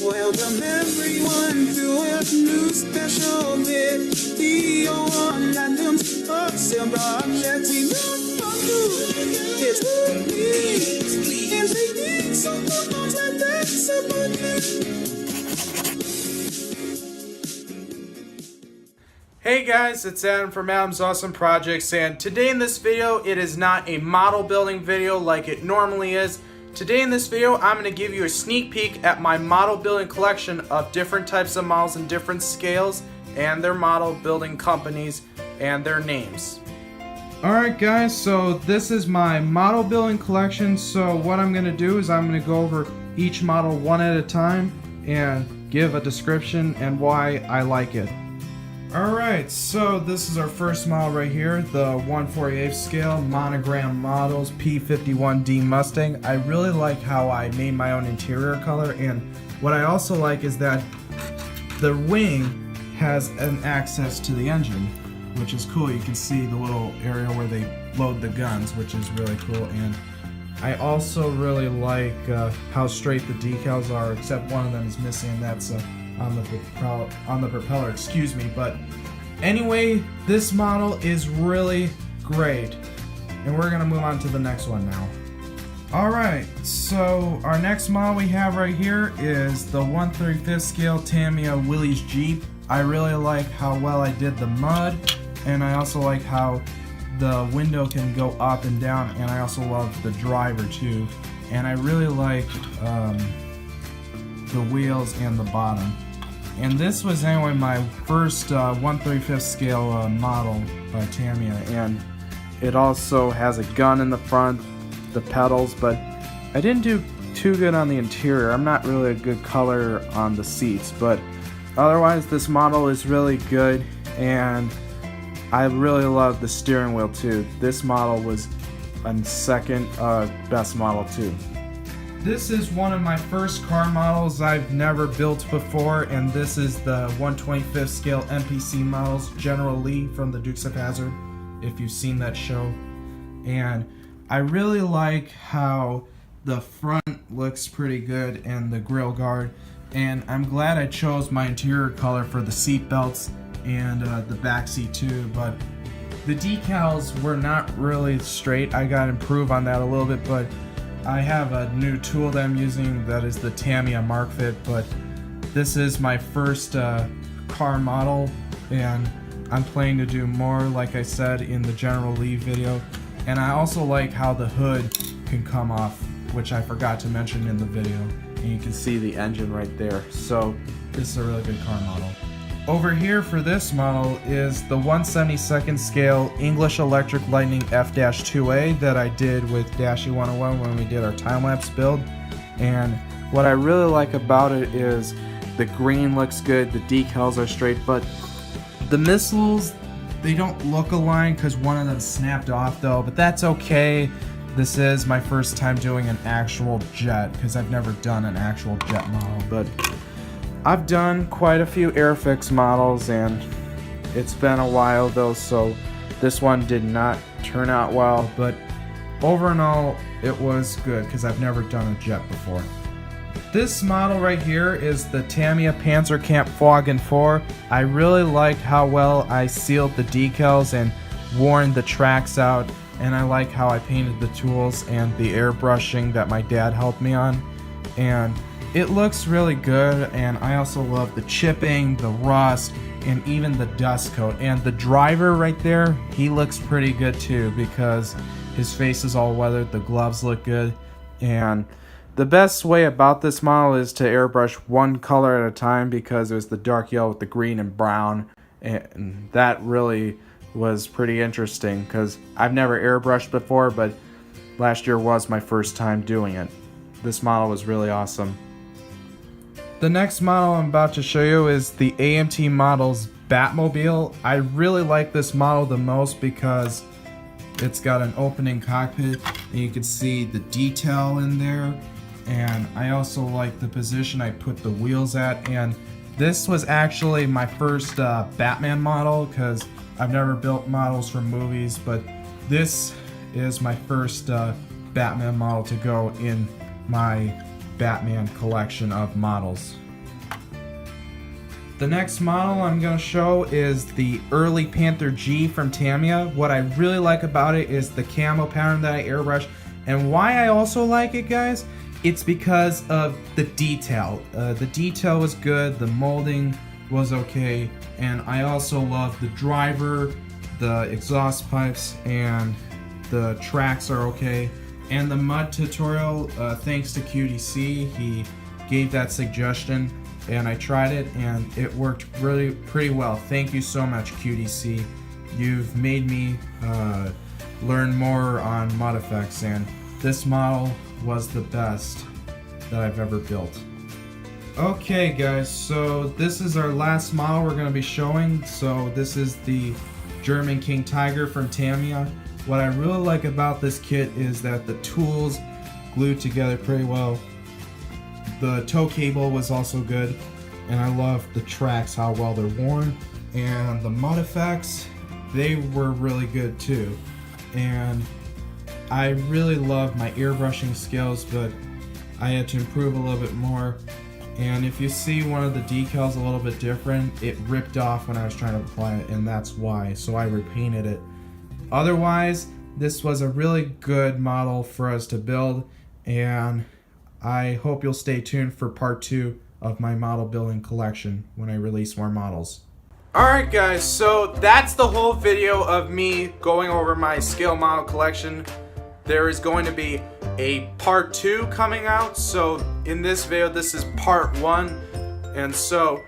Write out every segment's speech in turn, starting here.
Welcome everyone to a new special bit. The one randoms of Silver Let's see it's me. And they need some photos and that's about it. Hey guys, it's Adam from Adam's Awesome Projects, and today in this video, it is not a model building video like it normally is. Today in this video, I'm going to give you a sneak peek at my model building collection of different types of models and different scales and their model building companies and their names. Alright guys, so this is my model building collection. So what I'm going to do is I'm going to go over each model one at a time and give a description and why I like it. Alright, so this is our first model right here, the 1/48 scale monogram models P51D Mustang. I really like how I made my own interior color, and what I also like is that the wing has an access to the engine, which is cool. You can see the little area where they load the guns, which is really cool. And I also really like how straight the decals are, except one of them is missing, and that's on the propeller, excuse me. But anyway, this model is really great, and we're gonna move on to the next one now. Alright, so our next model we have right here is the 1/35 scale Tamiya Willys Jeep. I really like how well I did the mud, and I also like how the window can go up and down, and I also love the driver too, and I really like the wheels and the bottom. And this was anyway my first 1/35 scale model by Tamiya, and it also has a gun in the front, the pedals, but I didn't do too good on the interior. I'm not really a good color on the seats, but otherwise this model is really good, and I really love the steering wheel too. This model was a second best model too. This is one of my first car models I've never built before, and this is the 1/25 scale NPC models, General Lee from the Dukes of Hazzard, if you've seen that show. And I really like how the front looks pretty good and the grill guard, and I'm glad I chose my interior color for the seat belts and the back seat too. But the decals were not really straight. I gotta improve on that a little bit, but I have a new tool that I'm using that is the Tamiya MarkFit, but this is my first car model, and I'm planning to do more, like I said in the General Lee video. And I also like how the hood can come off, which I forgot to mention in the video, and you can see the engine right there. So this is a really good car model. Over here for this model is the 1/72 scale English Electric Lightning F-2A that I did with Dashy 101 when we did our time-lapse build. And what I really like about it is the green looks good, the decals are straight, but the missiles, they don't look aligned because one of them snapped off though, but that's okay. This is my first time doing an actual jet because I've never done an actual jet model, but I've done quite a few Airfix models, and it's been a while though, so this one did not turn out well, but over and all it was good because I've never done a jet before. This model right here is the Tamiya Panzerkampf Wagen 4. I really liked how well I sealed the decals and worn the tracks out, and I like how I painted the tools and the airbrushing that my dad helped me on, and it looks really good. And I also love the chipping, the rust, and even the dust coat. And the driver right there, he looks pretty good too because his face is all weathered, the gloves look good. And the best way about this model is to airbrush one color at a time because it was the dark yellow with the green and brown, and that really was pretty interesting because I've never airbrushed before, but last year was my first time doing it. This model was really awesome. The next model I'm about to show you is the AMT Models Batmobile. I really like this model the most because it's got an opening cockpit and you can see the detail in there, and I also like the position I put the wheels at. And this was actually my first Batman model because I've never built models for movies, but this is my first Batman model to go in my Batman collection of models. The next model I'm going to show is the early Panther G from Tamiya. What I really like about it is the camo pattern that I airbrushed. And why I also like it, guys, it's because of the detail. The detail was good, the molding was okay, and I also love the driver, the exhaust pipes, and the tracks are okay. And the mud tutorial, thanks to QDC, he gave that suggestion and I tried it and it worked really pretty well. Thank you so much, QDC. You've made me learn more on mud effects, and this model was the best that I've ever built. Okay guys, so this is our last model we're going to be showing. So this is the German King Tiger from Tamiya. What I really like about this kit is that the tools glued together pretty well. The tow cable was also good, and I love the tracks, how well they're worn, and the mud effects, they were really good too. And I really love my airbrushing skills, but I had to improve a little bit more. And if you see one of the decals a little bit different, it ripped off when I was trying to apply it, and that's why, so I repainted it. Otherwise, this was a really good model for us to build, and I hope you'll stay tuned for part 2 of my model building collection when I release more models. Alright guys, so that's the whole video of me going over my scale model collection. There is going to be a part 2 coming out, so in this video this is part 1. And so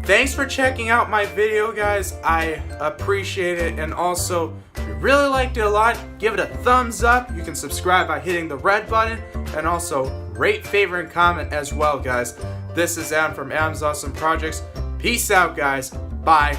thanks for checking out my video, guys. I appreciate it, and also if you really liked it a lot, give it a thumbs up. You can subscribe by hitting the red button, and also rate, favorite, and comment as well, guys. This is Adam from Adam's Awesome Projects. Peace out, guys. Bye.